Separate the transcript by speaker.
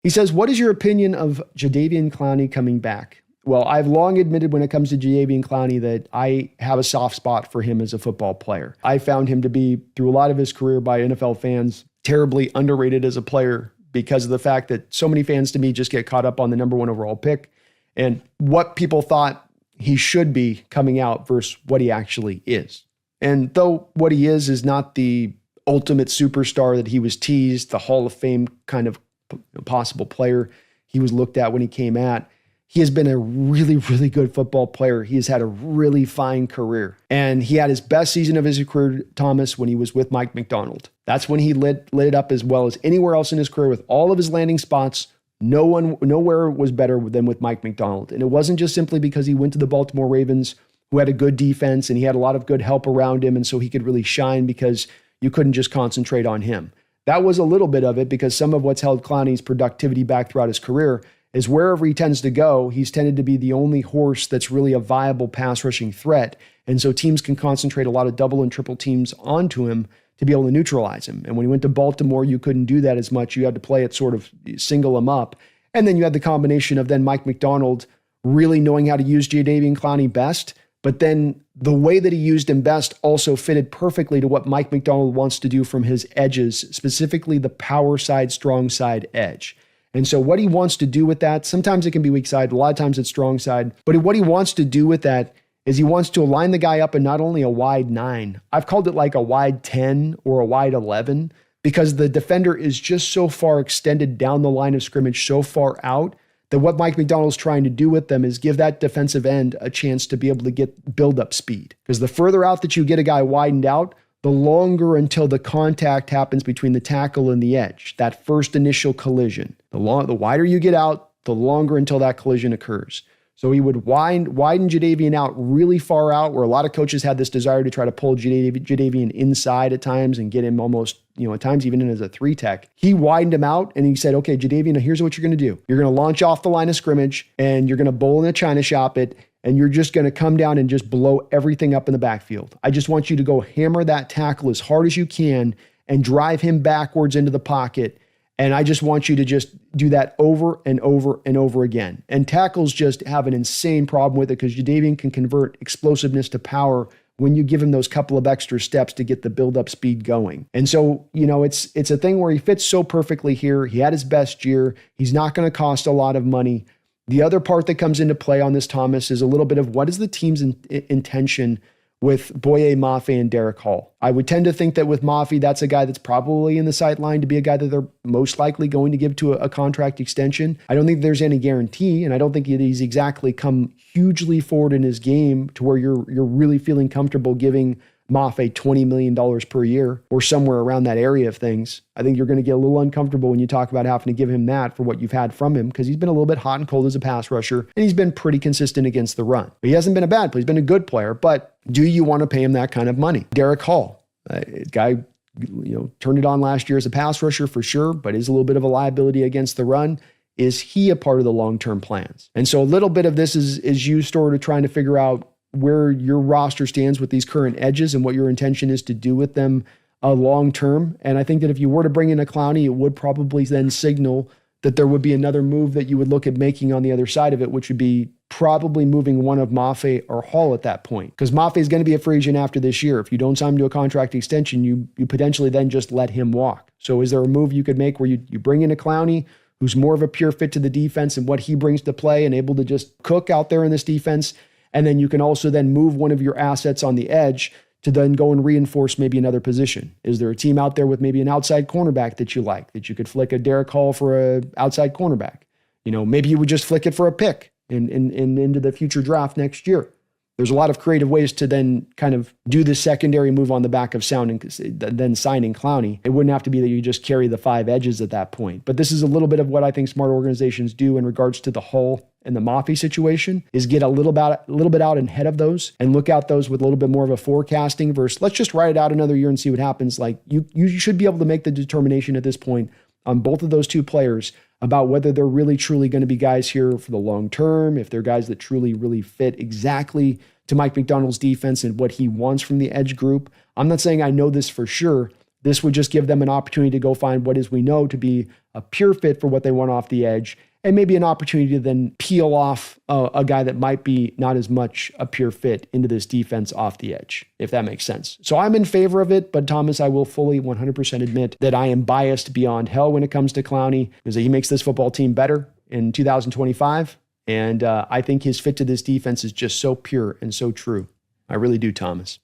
Speaker 1: He says, what is your opinion of Jadeveon Clowney coming back? Well, I've long admitted when it comes to Jadeveon Clowney that I have a soft spot for him as a football player. I found him to be, through a lot of his career by NFL fans, terribly underrated as a player because of the fact that so many fans to me just get caught up on the number one overall pick and what people thought he should be coming out versus what he actually is. And though what he is not the ultimate superstar that he was teased, the Hall of Fame kind of possible player he was looked at when he came at, he has been a really, really good football player. He has had a really fine career. And he had his best season of his career, Thomas, when he was with Mike Macdonald. That's when he lit it up as well as anywhere else in his career with all of his landing spots. Nowhere was better than with Mike Macdonald. And it wasn't just simply because he went to the Baltimore Ravens, who had a good defense and he had a lot of good help around him. And so he could really shine because you couldn't just concentrate on him. That was a little bit of it because some of what's held Clowney's productivity back throughout his career is wherever he tends to go, he's tended to be the only horse that's really a viable pass rushing threat. And so teams can concentrate a lot of double and triple teams onto him to be able to neutralize him. And when he went to Baltimore, you couldn't do that as much. You had to play it sort of single him up. And then you had the combination of then Mike Macdonald really knowing how to use Jadeveon Clowney best. But then the way that he used him best also fitted perfectly to what Mike Macdonald wants to do from his edges, specifically the power side, strong side edge. And so what he wants to do with that, sometimes it can be weak side, a lot of times it's strong side. But what he wants to do with that is he wants to align the guy up in not only a wide 9, I've called it like a wide 10 or a wide 11, because the defender is just so far extended down the line of scrimmage, so far out, that what Mike Macdonald's trying to do with them is give that defensive end a chance to be able to get build-up speed. Because the further out that you get a guy widened out, the longer until the contact happens between the tackle and the edge, that first initial collision. The wider you get out, the longer until that collision occurs. So he would widen Jadeveon out really far out, where a lot of coaches had this desire to try to pull Jadeveon inside at times and get him almost, at times even in as a 3-tech. He widened him out and he said, okay, Jadeveon, here's what you're going to do. You're going to launch off the line of scrimmage and you're going to bowl in a china shop it, and you're just going to come down and just blow everything up in the backfield. I just want you to go hammer that tackle as hard as you can and drive him backwards into the pocket. And I just want you to just do that over and over and over again. And tackles just have an insane problem with it because Jadeveon can convert explosiveness to power when you give him those couple of extra steps to get the build-up speed going. And so, it's a thing where he fits so perfectly here. He had his best year. He's not going to cost a lot of money. The other part that comes into play on this, Thomas, is a little bit of what is the team's intention with Boye Mafe and Derek Hall. I would tend to think that with Mafe, that's a guy that's probably in the sideline to be a guy that they're most likely going to give to a contract extension. I don't think there's any guarantee, and I don't think he's exactly come hugely forward in his game to where you're really feeling comfortable giving Mafe $20 million per year or somewhere around that area of things. I think you're going to get a little uncomfortable when you talk about having to give him that for what you've had from him, because he's been a little bit hot and cold as a pass rusher, and he's been pretty consistent against the run. But he hasn't been a bad player. He's been a good player, but do you want to pay him that kind of money? Derek Hall, guy, turned it on last year as a pass rusher for sure, but is a little bit of a liability against the run. Is he a part of the long-term plans? And so a little bit of this is you sort of trying to figure out where your roster stands with these current edges and what your intention is to do with them long term. And I think that if you were to bring in a Clowney, it would probably then signal that there would be another move that you would look at making on the other side of it, which would be probably moving one of Mafe or Hall at that point. Because Mafe is going to be a free agent after this year. If you don't sign him to a contract extension, you potentially then just let him walk. So is there a move you could make where you bring in a Clowney who's more of a pure fit to the defense and what he brings to play and able to just cook out there in this defense? And then you can also then move one of your assets on the edge to then go and reinforce maybe another position. Is there a team out there with maybe an outside cornerback that you like, that you could flick a Derek Hall for a outside cornerback? Maybe you would just flick it for a pick in into the future draft next year. There's a lot of creative ways to then kind of do the secondary move on the back of then signing Clowney. It wouldn't have to be that you just carry the 5 edges at that point. But this is a little bit of what I think smart organizations do in regards to the Hull and the Mafe situation, is get a little bit out ahead of those and look out those with a little bit more of a forecasting versus let's just ride it out another year and see what happens. Like you should be able to make the determination at this point on both of those two players about whether they're really truly going to be guys here for the long term, if they're guys that truly, really fit exactly to Mike Macdonald's defense and what he wants from the edge group. I'm not saying I know this for sure, This would just give them an opportunity to go find what is we know to be a pure fit for what they want off the edge, and maybe an opportunity to then peel off a guy that might be not as much a pure fit into this defense off the edge, if that makes sense. So I'm in favor of it, but Thomas, I will fully 100% admit that I am biased beyond hell when it comes to Clowney, because he makes this football team better in 2025. And I think his fit to this defense is just so pure and so true. I really do, Thomas.